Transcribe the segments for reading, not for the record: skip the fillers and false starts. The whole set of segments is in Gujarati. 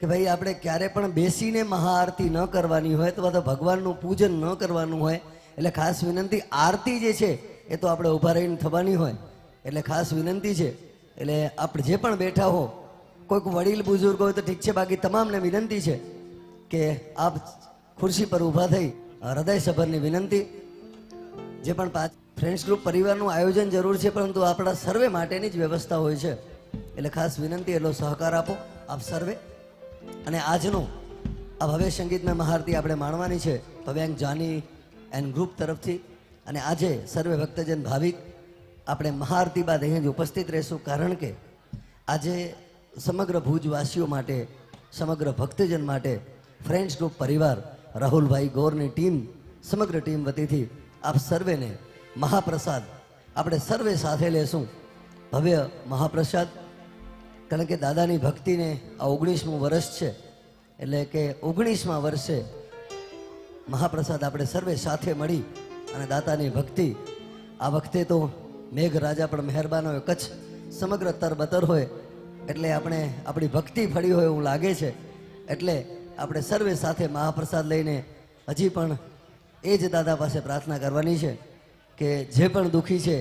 કે ભાઈ આપણે ક્યારે પણ બેસીને મહાઆરતી ન કરવાની હોય અથવા તો ભગવાનનું પૂજન ન કરવાનું હોય એટલે ખાસ વિનંતી, આરતી જે છે એ તો આપણે ઊભા રહીને થવાની હોય એટલે ખાસ વિનંતી છે. એટલે આપણે જે પણ બેઠા હો, કોઈક વડીલ બુઝુર્ગ હોય તો ઠીક છે, બાકી તમામને વિનંતી છે કે આપ ખુરશી પર ઊભા થઈ હૃદયસભરની વિનંતી. જે પણ ફ્રેન્ડ્સ ગ્રુપ પરિવારનું આયોજન જરૂર છે, પરંતુ આપણા સર્વે માટેની જ વ્યવસ્થા હોય છે એટલે ખાસ વિનંતી, એટલો સહકાર આપો આપ સર્વે. અને આજનો આ ભવ્ય સંગીતમય મહાઆરતી આપણે માણવાની છે ભવ્યાંગ જાની એન્ડ ગ્રુપ તરફથી. અને આજે સર્વે ભક્તજન ભાવિક આપણે મહાઆરતી બાદ અહીં જ ઉપસ્થિત રહેશું, કારણ કે આજે સમગ્ર ભુજવાસીઓ માટે, સમગ્ર ભક્તજન માટે ફ્રેન્ડ્સ ગ્રુપ પરિવાર, રાહુલભાઈ ગોરની ટીમ, સમગ્ર ટીમ વતીથી આપ સર્વેને મહાપ્રસાદ આપણે સર્વે સાથે લેશું. ભવ્ય મહાપ્રસાદ, કારણ કે દાદાની ભક્તિને આ 19મું વર્ષ છે એટલે કે 19મા વર્ષે મહાપ્રસાદ આપણે સર્વે સાથે મળી અને દાતાની ભક્તિ. આ વખતે તો મેઘરાજા પણ મહેરબાન હોય, કચ્છ સમગ્ર તરબતર હોય એટલે આપણે આપણી ભક્તિ ફળી હોય એવું લાગે છે. એટલે આપણે સર્વે સાથે મહાપ્રસાદ લઈને હજી પણ એ જ દાદા પાસે પ્રાર્થના કરવાની છે કે જે પણ દુઃખી છે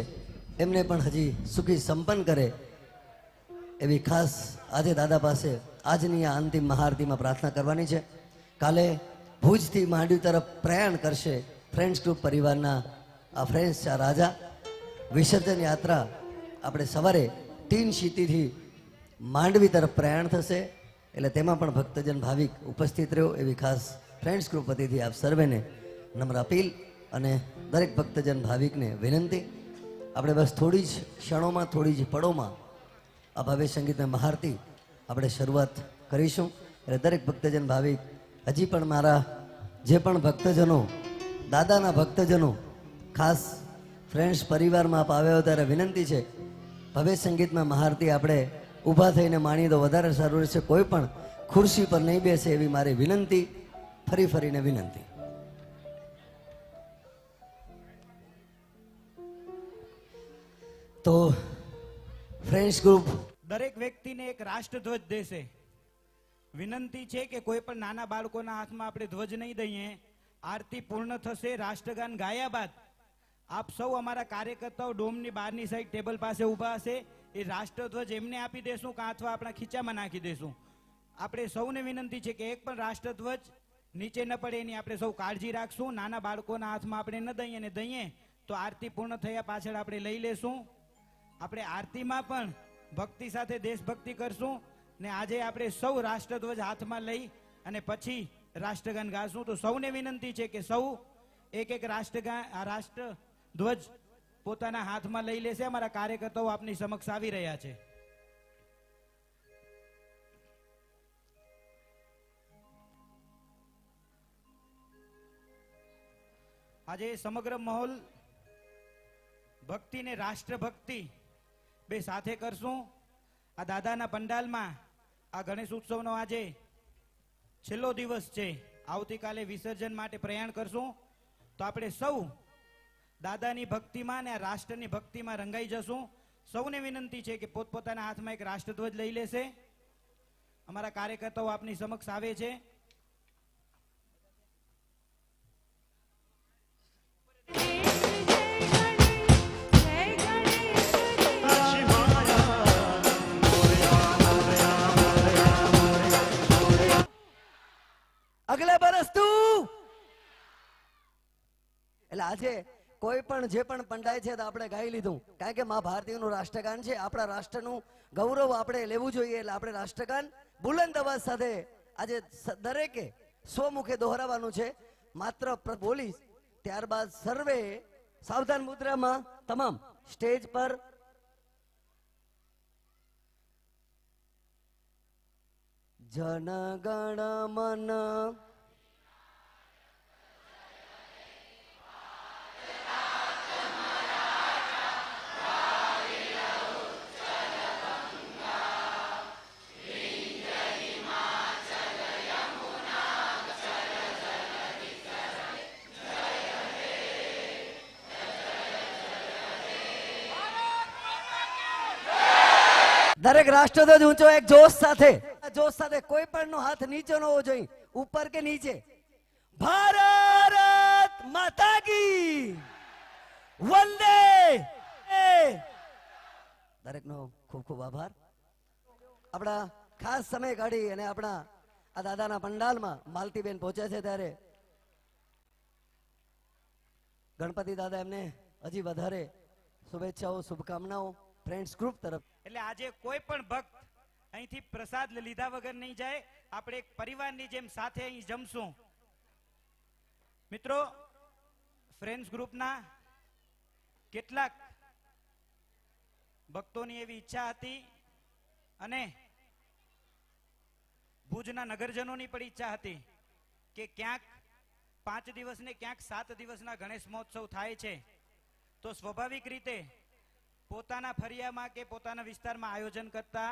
એમને પણ હજી સુખી સંપન્ન કરે, એવી ખાસ આજે દાદા પાસે આજની આ અંતિમ મહાઆરતીમાં પ્રાર્થના કરવાની છે. કાલે ભુજથી માંડવી તરફ પ્રયાણ કરશે ફ્રેન્ડ્સ ગ્રુપ પરિવારના આ ફ્રેન્ડ્સ આ રાજા. વિસર્જન યાત્રા આપણે સવારે 3 સીટીથી માંડવી તરફ પ્રયાણ થશે એટલે તેમાં પણ ભક્તજન ભાવિક ઉપસ્થિત રહ્યો એવી ખાસ ફ્રેન્ડ્સ ગ્રુપ વતીથી આપ સર્વેને નમ્ર અપીલ અને દરેક ભક્તજન ભાવિકને વિનંતી. આપણે બસ થોડી જ ક્ષણોમાં, થોડી જ પળોમાં આ ભવ્ય સંગીતની મહાઆરતી આપણે શરૂઆત કરીશું. એટલે દરેક ભક્તજન ભાવિક, હજી પણ મારા જે પણ ભક્તજનો, દાદાના ભક્તજનો, ખાસ ફ્રેન્ડ્સ પરિવારમાં આપ આવ્યા હો ત્યારે વિનંતી છે, ભવ્ય સંગીતમાં મહાઆરતી આપણે ઊભા થઈને માણીએ તો વધારે સારું રહેશે. કોઈ પણ ખુરશી પર નહીં બેસે એવી મારી વિનંતી, ફરીને વિનંતી. તો ફ્રેન્ડ્સ ગ્રુપ દરેક વ્યક્તિને એક રાષ્ટ્રધ્વજ દેશે. વિનંતી છે કે કોઈ પણ નાના બાળકોના હાથમાં આપણે ધ્વજ નહીં દઈએ. આરતી પૂર્ણ થશે, રાષ્ટ્રગાન ગાયા બાદ આપ સૌ અમારા કાર્યકર્તાઓ ડોમની બહારની સાઈડ ટેબલ પાસે ઊભા હશે. એ રાષ્ટ્રધ્વજ એમને આપી દેશું કે અથવા આપણા ખીચામાં નાખી દેશું. આપણે સૌને વિનંતી છે કે એક પણ રાષ્ટ્રધ્વજ નીચે ન પડે એની આપણે સૌ કાળજી રાખશું. નાના બાળકોના હાથમાં આપણે ન દઈએ, અને દઈએ તો આરતી પૂર્ણ થયા પાછળ આપણે લઈ લેશું. આપણે આરતીમાં પણ ભક્તિ સાથે દેશભક્તિ કરશું ને આજે આપણે સૌ રાષ્ટ્રધ્વજ હાથમાં લઈ અને પછી રાષ્ટ્રગાન ગાશું. તો સૌને વિનંતી છે કે સૌ એક રાષ્ટ્રધ્વજ પોતાના હાથમાં લઈ લેશે. અમારા કાર્યકર્તાઓ આપની સમક્ષ આવી રહ્યા છે. આજે સમગ્ર માહોલ ભક્તિ ને રાષ્ટ્રભક્તિ બે સાથે કરશું. આ દાદાના પંડાલમાં આ ગણેશ ઉત્સવનો આજે છેલ્લો દિવસ છે. આવતીકાલે વિસર્જન માટે પ્રયાણ કરશું. તો આપણે સૌ દાદાની ભક્તિમાં અને રાષ્ટ્રની ભક્તિમાં રંગાઈ જશું. સૌને વિનંતી છે કે પોતપોતાના હાથમાં એક રાષ્ટ્રધ્વજ લઈ લેશે. અમારા કાર્યકર્તાઓ આપની સમક્ષ આવે છે. અગલે બરસ તું. એટલે આજે કોઈ પણ જે પણ પંડાય છે તો આપણે ગાઈ લીધું, કારણ કે મા ભારતીનું રાષ્ટ્રગાન છે. આપણા રાષ્ટ્રનું ગૌરવ આપણે લેવું જોઈએ એટલે આપણે રાષ્ટ્રગાન બુલંદ અવાજ સાથે આજે દરેકે સ્વમુખે દોહરાવવાનું છે. માત્ર બોલીશ ત્યારબાદ સર્વે સાવધાન મુદ્રામાં તમામ સ્ટેજ પર જન ગણ મન દરેક રાષ્ટ્રધ્વજ ઊંચો એક જોશ સાથે જોશ સાથે કોઈ પણ નો હાથ નીચે ન હોવો જોઈએ, ઉપર કે નીચે. ભારત માતા કી વંદે. દરેકનો ખૂબ ખૂબ આભાર. આપણા ખાસ સમય કાઢી અને આપણા આ દાદાના પંડાલમાં માલતીબેન પહોંચ્યા છે ત્યારે ગણપતિ દાદા એમને હજી વધારે શુભેચ્છાઓ, શુભકામનાઓ ફ્રેન્ડ્સ ગ્રુપ તરફ. એટલે આજે કોઈ પણ ભક્ત અહીંથી પ્રસાદ લીધા વગર નહીં જાય. આપણે એક પરિવારની જેમ સાથે અહીં જમશું. મિત્રો, ફ્રેન્ડ્સ ગ્રુપના કેટલાક ભક્તોની એવી ઈચ્છા હતી અને ભુજના નગરજનોની પણ ઈચ્છા હતી કે ક્યાંક 5 દિવસ ને ક્યાંક 7 દિવસના ગણેશ મહોત્સવ થાય છે તો સ્વાભાવિક રીતે પોતાના ફરિયામાં કે પોતાના વિસ્તારમાં આયોજન કરતા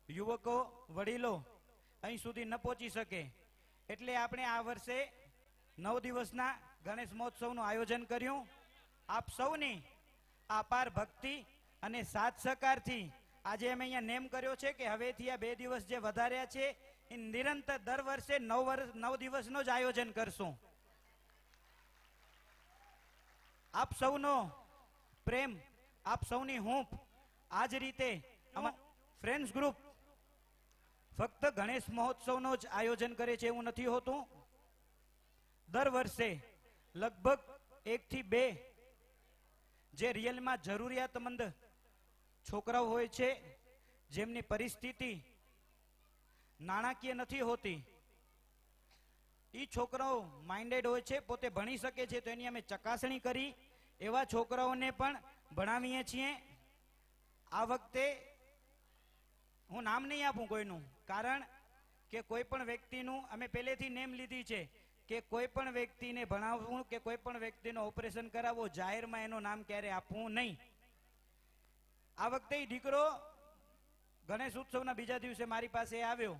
યુવકો, વડીલો અહીં સુધી ન પહોંચી શકે. એટલે આપણે આ વર્ષે 9 દિવસના ગણેશ મહોત્સવનું આયોજન કર્યું. આપ સૌની અપાર ભક્તિ અને સાથ સહકારથી આજે અમે અહીંયા નેમ કર્યો છે કે હવેથી આ 2 દિવસ જે વધાર્યા છે એ નિરંતર દર વર્ષે 9 દિવસનો જ આયોજન કરશું. આપ સૌનો પ્રેમ, આપ સૌની હૂંફ આ જ રીતે ફ્રેન્ડ્સ ગ્રુપ ફક્ત ગણેશ મહોત્સવનો જ આયોજન કરે છે એવું નથી હોતું. દર વર્ષે લગભગ 1 થી 2 જે રિયલમાં જરૂરિયાતમંદ છોકરાઓ હોય છે, જેમની પરિસ્થિતિ નાણાકીય નથી હોતી, એ છોકરાઓ માઇન્ડેડ હોય છે, પોતે ભણી શકે છે, તો એની અમે ચકાસણી કરી એવા છોકરાઓને પણ ભણાવીએ છીએ. આ વખતે હું નામ નહીં આપું કોઈનું, કારણ કે કોઈ પણ વ્યક્તિનું અમે પહેલેથી નેમ લીધી છે કે કોઈ પણ વ્યક્તિને ભણાવવું કે કોઈ પણ વ્યક્તિનું ઓપરેશન કરાવવું જાહેરમાં એનું નામ ક્યારે આપવું નહીં. આ વખતે દીકરો ગણેશ ઉત્સવના બીજા દિવસે મારી પાસે આવ્યો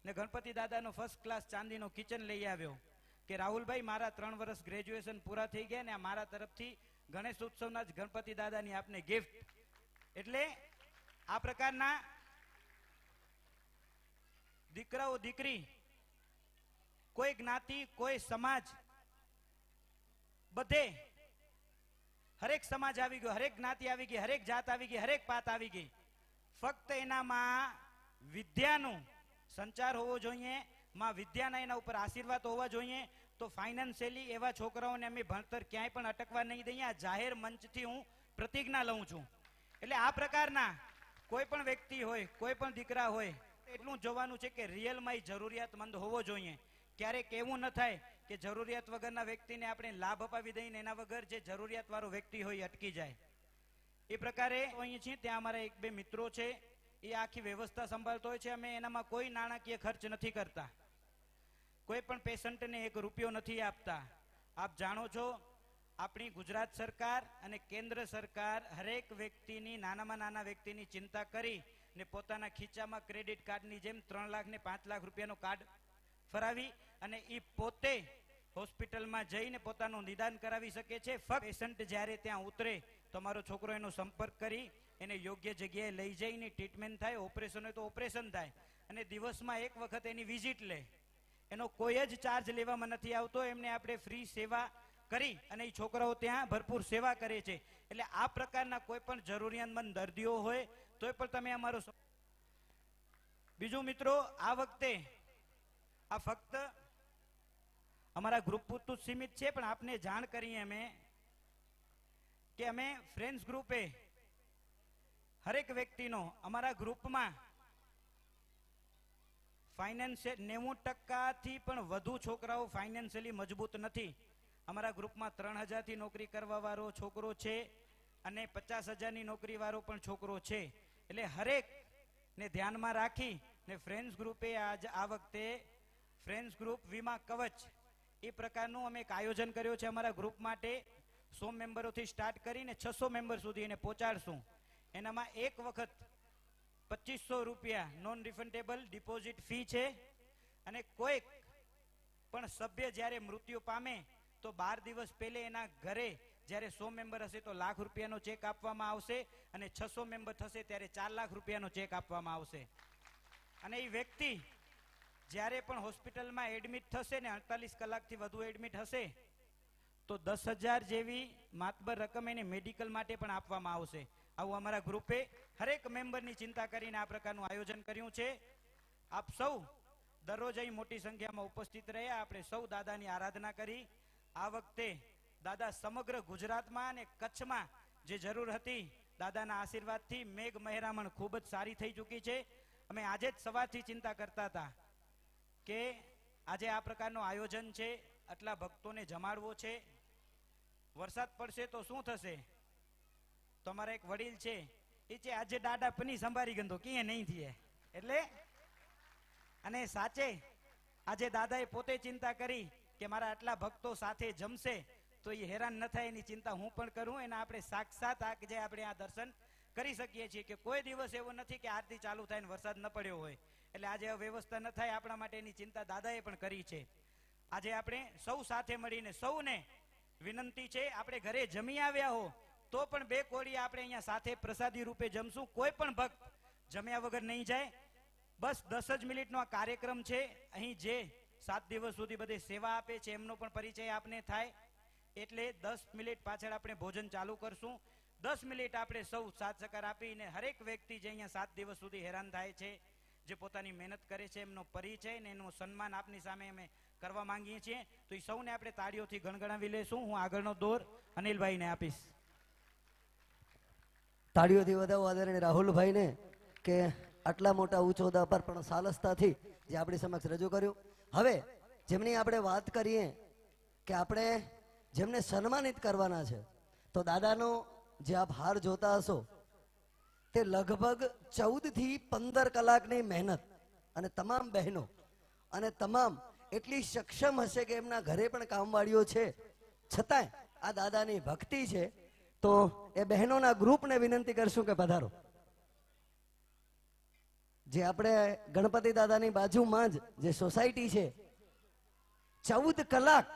ને ગણપતિ દાદાનો ફર્સ્ટ ક્લાસ ચાંદીનો કિચન લઈ આવ્યો કે રાહુલભાઈ, મારા 3 વર્ષ ગ્રેજ્યુએશન પૂરા થઈ ગયા ને આ મારા તરફથી ગણેશ ઉત્સવના જ ગણપતિ દાદાની આપને ગિફ્ટ. એટલે આ પ્રકારના દીકરાઓ, દીકરી, કોઈ જ્ઞાતિ, કોઈ સમાજ, બધે હરેક સમાજ આવી ગયો, હરેક જ્ઞાતિ આવી ગઈ, હરેક જાત આવી ગઈ, હરેક પાત આવી ગઈ. ફક્ત એનામાં વિદ્યાનું સંચાર હોવો જોઈએ, માં વિદ્યાના એના ઉપર આશીર્વાદ હોવા જોઈએ. તો ફાઇનાન્શિયલી એવા છોકરાઓને અમે ભણતર ક્યાંય પણ અટકવા નહીં દઈએ. આ જાહેર મંચથી હું પ્રતિજ્ઞા લઉં છું. એટલે આ પ્રકારના કોઈ પણ વ્યક્તિ હોય, કોઈ પણ દીકરા હોય, એટલું જોવાનું છે કે રિયલમાં એ જરૂરિયાતમંદ હોવો જોઈએ. ક્યારેક એવું ન થાય કે જરૂરિયાત વગરના વ્યક્તિને આપણે લાભ અપાવી દઈને એના વગર જે જરૂરિયાત વાળો વ્યક્તિ હોય અટકી જાય. એ પ્રકારે અહીં છીએ ત્યાં અમારા 1-2 મિત્રો છે, એ આખી વ્યવસ્થા સંભાળતો હોય છે. અમે એનામાં કોઈ નાણાકીય ખર્ચ નથી કરતા, કોઈ પણ પેશન્ટને 1 રૂપિયો નથી આપતા. આપ જાણો છો, આપણી ગુજરાત સરકાર અને કેન્દ્ર સરકાર હરેક વ્યક્તિની, નાનામાં નાના વ્યક્તિની ચિંતા કરી ને પોતાના ખીચામાં ક્રેડિટ કાર્ડની જેમ 3 લાખ ને 5 લાખ રૂપિયાનું કાર્ડ ફરાવી અને એ પોતે હોસ્પિટલમાં જઈને પોતાનું નિદાન કરાવી શકે છે. ફક્ત પેશન્ટ જ્યારે ત્યાં ઉતરે તો મારો છોકરો એનો સંપર્ક કરી એને યોગ્ય જગ્યાએ લઈ જઈને ટ્રીટમેન્ટ થાય. ઓપરેશન હોય તો ઓપરેશન થાય અને દિવસમાં 1 વખત એની વિઝિટ લે. એનો કોઈ જ ચાર્જ લેવામાં નથી આવતો. એમને આપણે ફ્રી સેવા કરી અને એ છોકરાઓ ત્યાં ભરપૂર સેવા કરે છે. એટલે આ પ્રકારના કોઈ પણ જરૂરિયાતમંદ દર્દીઓ હોય તોય પણ તમે અમારો. બીજું મિત્રો, આ વખતે આ ફક્ત અમારા ગ્રુપ પૂરતું જ સીમિત છે, પણ આપને જાણ કરીએ અમે કે અમે ફ્રેન્ડ્સ ગ્રુપે હરેક વ્યક્તિનો અમારા ગ્રુપમાં ફાઇનાન્શિયલ 90% થી પણ વધુ છોકરાઓ ફાઇનાન્શિયલી મજબૂત નથી. અમારા ગ્રુપમાં 3000 થી નોકરી કરવા વાળો છોકરો છે અને 50,000 ની નોકરી વાળો પણ છોકરો છે. એટલે હરેક ને ધ્યાનમાં રાખી ને ફ્રેન્ડ્સ ગ્રુપે આ વખતે ફ્રેન્ડ્સ ગ્રુપ વીમા કવચ એ પ્રકારનું અમે એક આયોજન કર્યો છે અમારા ગ્રુપ માટે. 100 મેમ્બરોથી સ્ટાર્ટ કરીને 600 મેમ્બર સુધી એને પહોંચાડશું. એનામાં 1 વખત 2500 રૂપિયા નોન રિફંડેબલ ડિપોઝિટ ફી છે અને કોઈ પણ સભ્ય જ્યારે મૃત્યુ પામે તો 12 દિવસ પહેલે એના ઘરે જ્યારે 100 મેમ્બર હશે તો લાખ રૂપિયાનો ચેક આપવામાં આવશે અને 600 મેમ્બર થશે ત્યારે 4 લાખ રૂપિયાનો ચેક આપવામાં આવશે. અને એ વ્યક્તિ જ્યારે પણ હોસ્પિટલમાં એડમિટ થશે ને 48 કલાકથી વધુ એડમિટ હશે તો 10,000 જેવી માતબર રકમ એને મેડિકલ માટે પણ આપવામાં આવશે. આવું અમારા ગ્રુપે હરેક મેમ્બરની ચિંતા કરીને આ પ્રકારનું આયોજન કર્યું છે. આપ સૌ દરરોજ અહીં મોટી સંખ્યામાં ઉપસ્થિત રહ્યા. આપણે સૌ દાદાની આરાધના કરી. આ વખતે દાદા સમગ્ર ગુજરાતમાં અને કચ્છમાં જે જરૂર હતી દાદાના આશીર્વાદથી મેઘ મહેરામણ ખૂબ જ સારી થઈ ચૂકી છે. અમે આજે જ સવારથી ચિંતા કરતા હતા કે આજે આ પ્રકારનું આયોજન છે, આટલા ભક્તોને જમાડવો છે, વરસાદ પડશે તો શું થશે. તમારા એક વડીલ છે એ છે આજે દાદા પની સંભારી ગંદો ક્યાં નહીં થયે એટલે અને સાચે આજે દાદાએ પોતે ચિંતા કરી કે મારા આટલા ભક્તો સાથે જમશે તો એ હેરાન ન થાય એની ચિંતા હું પણ કરું. એના આપણે સાક્ષાત આજે આપણે આ દર્શન કરી શકીએ છીએ કે કોઈ દિવસ એવો નથી કે આરતી ચાલુ થાય ને વરસાદ ન પડ્યો હોય. એટલે આજે વ્યવસ્થા ન થાય આપણા માટે એની ચિંતા દાદાએ પણ કરી છે. આજે આપણે સૌ સાથે મળીને સૌને વિનંતી છે, આપણે ઘરે જમી આવ્યા હો તો પણ 2 કોળી આપણે અહીંયા સાથે પ્રસાદી રૂપે જમશું. કોઈ પણ ભક્ત જમ્યા વગર નહીં જાય. બસ 10 જ મિનિટનો આ કાર્યક્રમ છે. અહીં જે 7 દિવસ સુધી બધે સેવા આપે છે એમનો પણ પરિચય આપને થાય. એટલે 10 મિનિટ પાછળ આપણે ભોજન ચાલુ કરશું. 10 મિનિટ આપણે સૌ સાથ સહકાર આપીને હરેક વ્યક્તિ જે અહીંયા 7 દિવસ સુધી હેરાન થાય છે, જે પોતાની મહેનત કરે છે, એમનો પરિચય ને એનું સન્માન આપની સામે અમે કરવા માંગીએ છીએ. તો એ સૌને આપણે તાળીઓથી ગણગણાવી લેશું. હું આગળનો દોર અનિલભાઈને આપીશ. તાળીઓથી વધાવો આદરણીય રાહુલભાઈને કે આટલા મોટા ઉચ્ચ હોદ્દા પર પણ સાલસતાથી જે આપણી સમક્ષ રજૂ કર્યું. હવે જેમની આપણે વાત કરીએ કે આપણે જેમને સન્માનિત કરવાના છે તો દાદાનો જે આપ હાર જોતા હશો તે લગભગ 14 થી 15 કલાકની મહેનત અને તમામ બહેનો અને તમામ એટલી સક્ષમ હશે કે એમના ઘરે પણ કામવાળીઓ છે, છતાંય આ દાદાની ભક્તિ છે. તો એ બહેનોના ગ્રુપને વિનંતી કરશું કે પધારો. જે આપણે ગણપતિ દાદાની બાજુમાં જ જે સોસાયટી છે 14 કલાક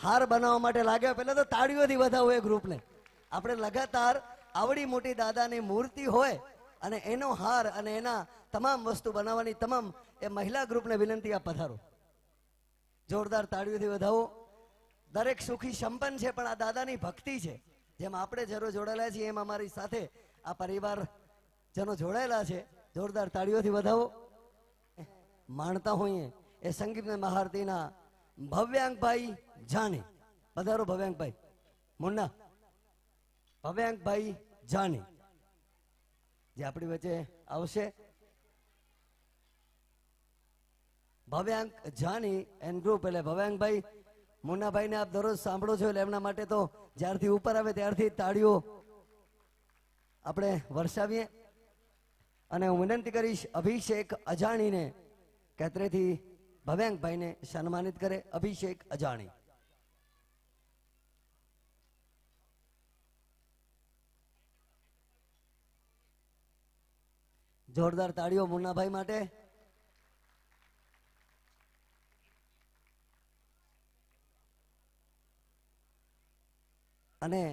હાર બનાવવા માટે લાગ્યા. પહેલા તો તાળીઓથી વધાવો એ ગ્રુપને. આપણે લગાતાર આવડી મોટી દાદાની મૂર્તિ હોય અને એનો હાર અને એના તમામ વસ્તુ બનાવવાની તમામ એ મહિલા ગ્રુપને વિનંતી આપ પધારો. જોરદાર તાળીઓથી વધાવો. દરેક સુખી સંપન્ન છે પણ આ દાદાની ભક્તિ છે. જેમ આપણે જરૂર જોડાયેલા છીએ એમ અમારી સાથે આ પરિવાર જનો જોડાયેલા છે. જોરદાર તાળીઓથી વધાવો. માણતા હોઈએ એ સંગીત મહારતીના ભવ્યાંકભાઈ જાની. પધારો ભવ્યાંકભાઈ. મુન્ના ભવ્યાંકભાઈ જાની જે આપણી વચ્ચે આવશે. ભવ્યાંક જાની એન્ડ ગ્રુપ એટલે ભવ્યાંકભાઈ મુન્નાભાઈને આપ દરરોજ સાંભળો છો એટલે એમના માટે તો જ્યારથી ઉપર આવે ત્યારથી તાળીઓ આપણે વર્ષાવીએ. અને હું વિનંતી કરીશ અભિષેક અજાણીને કેતરેથી ભવ્યાંકભાઈને સન્માનિત કરે. અભિષેક અજાણી. જોરદાર તાળીઓ મુન્નાભાઈ માટે. અને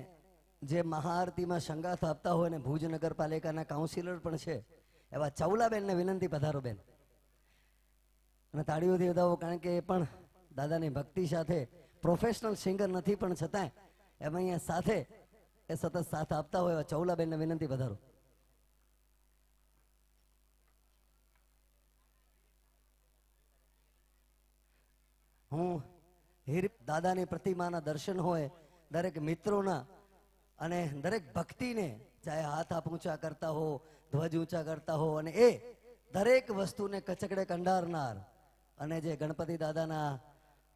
જે મહાઆરતીમાં સંગાથ આપતા હોય ને ભુજ નગરપાલિકાના કાઉન્સિલર પણ છે એવા ચાવલાબેનને વિનંતી પધારો બેન. અને તાળીઓથી વધાવો કારણ કે એ પણ દાદાની ભક્તિ સાથે પ્રોફેશનલ સિંગર નથી પણ છતાંય એમાં અહીંયા સાથે એ સતત સાથ આપતા હોય એવા ચાવલાબેનને વિનંતી પધારો. હું દાદાની પ્રતિમાના દર્શન હોય દરેક મિત્રોના અને દરેક ભક્તિને ચાહે હાથ આપ ઊંચા કરતા હો, ધ્વજ ઊંચા કરતા હો અને એ દરેક વસ્તુને કચકડે કંડારનાર અને જે ગણપતિ દાદાના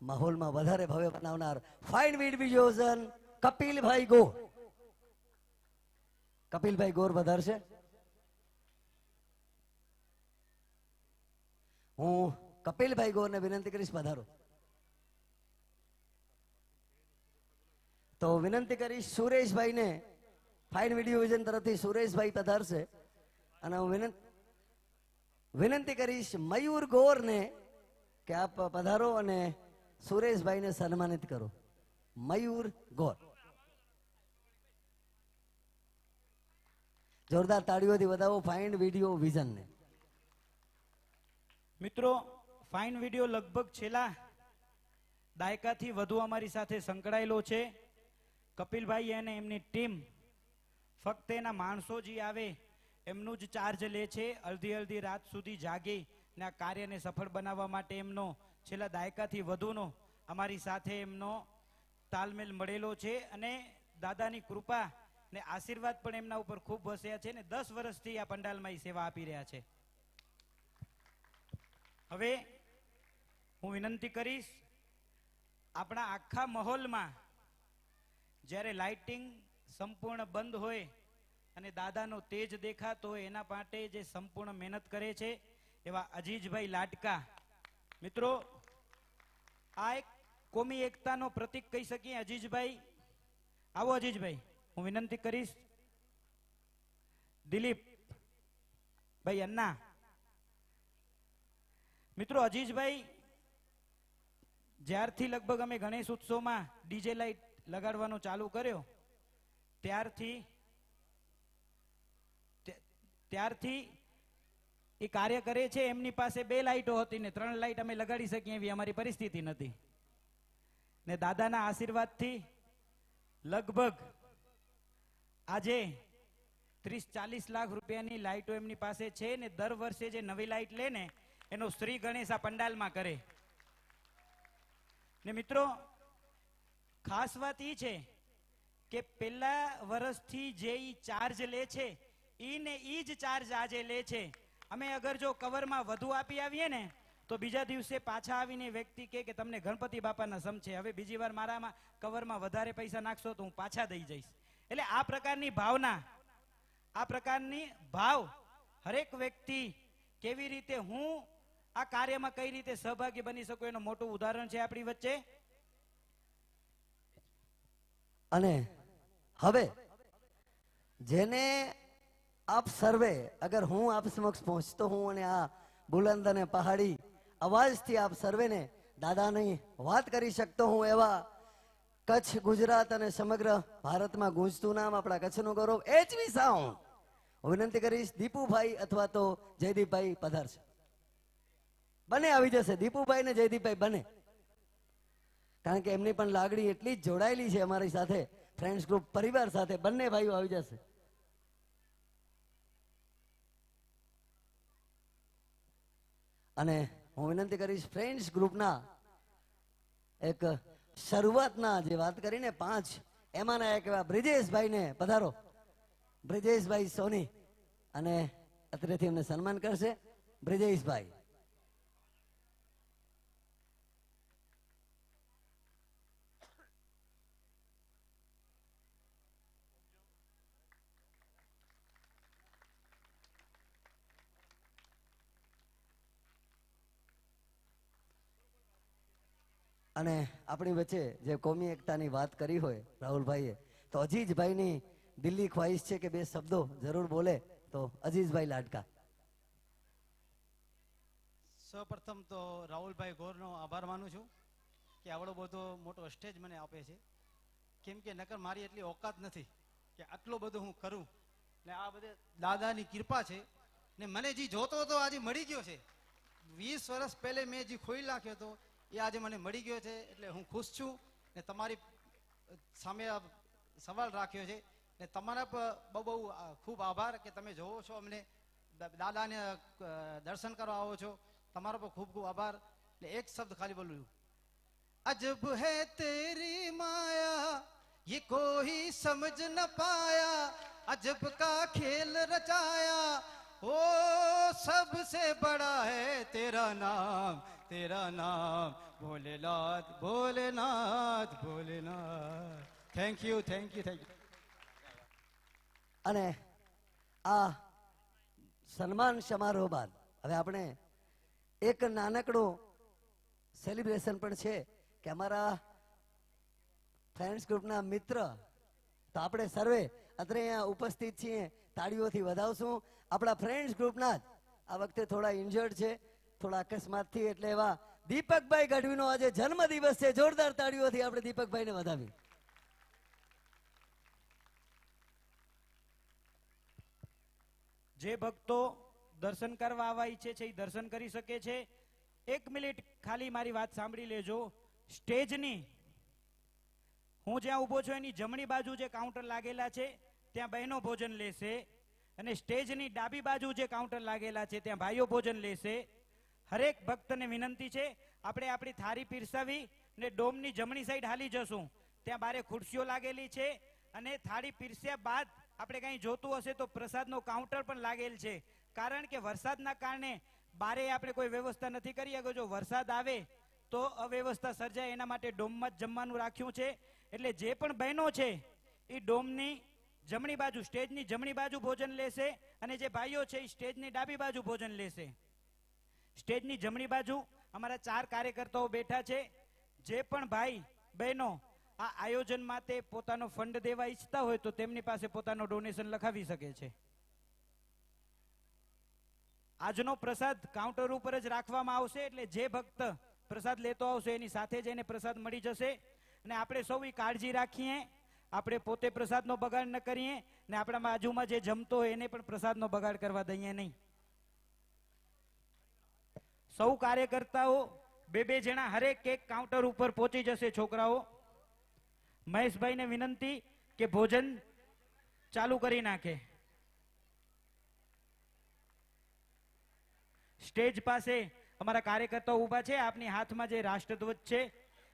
માહોલમાં વધારે ભવ્ય બનાવનાર ફાઇન વિઝન કપિલભાઈ ગોર. કપિલભાઈ ગોર વધારશે. હું કપિલભાઈ ગોરને વિનંતી કરીશ પધારો. તો વિનંતી કરીશ સુરેશભાઈને ફાઇન વિડીયો વિઝન તરફથી સુરેશભાઈ પધારશે. અને હું વિનંતી કરીશ મયુર ગોરને કે આપ પધારો અને સુરેશભાઈને સન્માનિત કરો. મયુર ગોર. જોરદાર તાળીઓથી વધાવો ફાઇન વિડીયો વિઝનને. મિત્રો, ફાઇન વિડીયો લગભગ છેલ્લા દાયકાથી વધુ અમારી સાથે સંકળાયેલો છે. કપિલભાઈ અને એમની ટીમ ફક્ત એના માણસો જે આવે એમનું જ ચાર્જ લે છે. અડધી અડધી રાત સુધી જાગી ને આ કાર્યને સફળ બનાવવા માટે એમનો છેલ્લા દાયકાથી વધુનો અમારી સાથે એમનો તાલમેલ મળેલો છે. અને દાદાની કૃપા ને આશીર્વાદ પણ એમના ઉપર ખૂબ વસ્યા છે ને 10 વર્ષથી આ પંડાલમાં ઈ સેવા આપી રહ્યા છે. હવે હું વિનંતી કરીશ, આપણા આખા માહોલમાં જ્યારે લાઇટિંગ સંપૂર્ણ બંધ હોય અને દાદાનો તેજ દેખાતો હોય એના માટે જે સંપૂર્ણ મહેનત કરે છે એવા અજીજભાઈ લાડકા મિત્રો, આ એક કોમી એકતાનો પ્રતીક કહી શકીએ. અજીજભાઈ આવો. અજીજભાઈ, હું વિનંતી કરીશ. દિલીપ ભાઈ અન્ના. મિત્રો, અજીજભાઈ જ્યારથી લગભગ અમે ગણેશ ઉત્સવમાં ડીજે લાઇટ લગાડવાનું ચાલુ કર્યો ત્યારથી એ કાર્ય કરે છે. એમની પાસે 2 લાઇટો હતી ને 3 લાઇટ અમે લગાડી શકીએ એવી અમારી પરિસ્થિતિ નથી. ને દાદાના આશીર્વાદથી લગભગ આજે 30-40 લાખ રૂપિયાની લાઇટો એમની પાસે છે ને દર વર્ષે જે નવી લાઇટ લે ને એનો શ્રી ગણેશ આ પંડાલમાં કરે. ને મિત્રો, ખાસ વાત એ છે કે પહેલા વર્ષથી જે ઈ ચાર્જ લે છે ઈ ને ઈ જ ચાર્જ આજે લે છે. અમે અગર જો કવરમાં વધુ આપી આવીએ ને તો બીજા દિવસે પાછા આવીને વ્યક્તિ કે તમને ગણપતિ બાપાના સમ છે, હવે બીજી વાર મારામાં કવરમાં વધારે પૈસા નાખશો તો હું પાછા દઈ જઈશ. એટલે આ પ્રકારની ભાવના, આ પ્રકારની ભાવ હરેક વ્યક્તિ કેવી રીતે હું આ કાર્યમાં કઈ રીતે સહભાગી બની શકું એનું મોટું ઉદાહરણ છે આપણી વચ્ચે. અને હવે જેને આપ સર્વે, અગર હું આપ સમક્ષ પહોંચતો હું અને આ બુલંદ અને પહાડી અવાજથી આપ સર્વેને દાદાની વાત કરી શકતો હું એવા કચ્છ, ગુજરાત અને સમગ્ર ભારતમાં ગુંજતું નામ આપણા કચ્છનું ગૌરવ એચવી સાઉન્ડ. હું વિનંતી કરીશ દીપુભાઈ અથવા તો જયદીપભાઈ પધારશે. બંને આવી જશે, દીપુભાઈ ને જયદીપભાઈ બંને, કારણ કે એમની પણ લાગણી એટલી જ જોડાયેલી છે અમારી સાથે, ફ્રેન્ડ્સ ગ્રુપ પરિવાર સાથે. બંને ભાઈઓ આવી જશે. અને હું વિનંતી કરીશ ફ્રેન્ડ્સ ગ્રુપના એક શરૂઆતના જે વાત કરીને 5 એમાંના એક એવા બ્રિજેશભાઈને પધારો. બ્રિજેશભાઈ સોની અને અત્રેથી એમને સન્માન કરશે. બ્રિજેશભાઈ. અને આપણી વચ્ચે જે કોમી એકતાની વાત કરી હોય રાહુલભાઈએ, તો અજીજભાઈની દિલ્હી ખ્વાહિશ છે કે 2 શબ્દો જરૂર બોલે. તો અજીજભાઈ લાડકા. સૌપ્રથમ તો રાહુલભાઈ ગોરનો આભાર માનું છું કે આવડો બધો મોટો સ્ટેજ મને આપે છે. કેમ કે નકર મારી એટલી ઓકાત નથી કે આટલો બધો હું કરું. ને આ બધે દાદાની કૃપા છે ને મને જે જોતો હતો આજે મળી ગયો છે. 20 વર્ષ પહેલે મેં જે ખોઈ નાખ્યો હતો એ આજે મને મળી ગયો છે, એટલે હું ખુશ છું. ને તમારી સામે સવાલ રાખ્યો છે ને તમારા બહુ બહુ ખૂબ આભાર કે તમે જોવો છો, અમને દાદાને દર્શન કરવા આવો છો. તમારો પણ ખૂબ ખૂબ આભાર. ને એક શબ્દ ખાલી બોલું, અજબ હૈ તેરી માયા ये कोई समझ न पाया, अजब का खेल रचाया, ओ सबसे बड़ा है तेरा नाम Bholenath Bholenath Bholenath. Thank you thank you thank you. અને આ સન્માન સમારોહ બાદ હવે આપણે એક નાનકડું સેલિબ્રેશન પણ છે કે અમારા ફ્રેન્ડ્સ ગ્રુપના મિત્ર, તો આપણે સર્વે અત્રે અહીંયા ઉપસ્થિત છીએ, તાળીઓથી વધાવશું. આપણા ફ્રેન્ડ્સ ગ્રુપના જ આ વખતે થોડા ઇન્જર્ડ છે, થોડા અકસ્માતથી, એટલે એવા દીપકભાઈ ગઢવીનો આજે જન્મદિવસ છે. જોરદાર તાળીઓથી આપણે દીપકભાઈને વધાવી. જે ભક્તો દર્શન કરવા આવવા ઈચ્છે છે એ દર્શન કરી શકે છે. 1 મિનિટ ખાલી મારી વાત સાંભળી લેજો. સ્ટેજની હું જ્યાં ઊભો છું એની જમણી બાજુ જે કાઉન્ટર લાગેલા છે ત્યાં બહેનો ભોજન લેશે, અને સ્ટેજની ડાબી બાજુ જે કાઉન્ટર લાગેલા છે ત્યાં ભાઈઓ ભોજન લેશે. હરેક ભક્તને વિનંતી છે, આપણે આપણી થાળી પીરસાવી ને ડોમની જમણી સાઈડ હાલી જશું. ત્યાં બારે ખુરશીઓ લાગેલી છે, અને થાળી પીરસ્યા બાદ આપણે કંઈ જોતું હશે તો પ્રસાદનો કાઉન્ટર પણ લાગેલ છે. કારણ કે વરસાદના કારણે બારે આપણે કોઈ વ્યવસ્થા નથી કરી. અગર જો વરસાદ આવે તો અવ્યવસ્થા સર્જાય, એના માટે ડોમમાં જ જમવાનું રાખ્યું છે. એટલે જે પણ બહેનો છે એ ડોમની જમણી બાજુ, સ્ટેજની જમણી બાજુ ભોજન લેશે, અને જે ભાઈઓ છે એ સ્ટેજની ડાબી બાજુ ભોજન લેશે. સ્ટેજની જમણી બાજુ અમારા 4 કાર્યકર્તાઓ બેઠા છે. જે પણ ભાઈ બહેનો આ આયોજન માટે પોતાનો ફંડ દેવા ઈચ્છતા હોય તો તેમની પાસે પોતાનો ડોનેશન લખાવી શકે છે. આજનો પ્રસાદ કાઉન્ટર ઉપર જ રાખવામાં આવશે, એટલે જે ભક્ત પ્રસાદ લેતો આવશે એની સાથે જ એને પ્રસાદ મળી જશે. અને આપણે સૌ કાળજી રાખીએ, આપણે પોતે પ્રસાદનો બગાડ ન કરીએ, ને આપણા બાજુમાં જે જમતો હોય એને પણ પ્રસાદનો બગાડ કરવા દઈએ નહીં. સૌ કાર્યકર્તાઓ 2-2 જણા હરેક એક કાઉન્ટર ઉપર પહોંચી જશે. છોકરાઓ, મહેશભાઈને વિનંતી કે ભોજન ચાલુ કરી નાખે. સ્ટેજ પાસે અમારા કાર્યકર્તાઓ ઊભા છે. આપની હાથમાં જે રાષ્ટ્રધ્વજ છે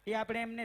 એ આપણે એમને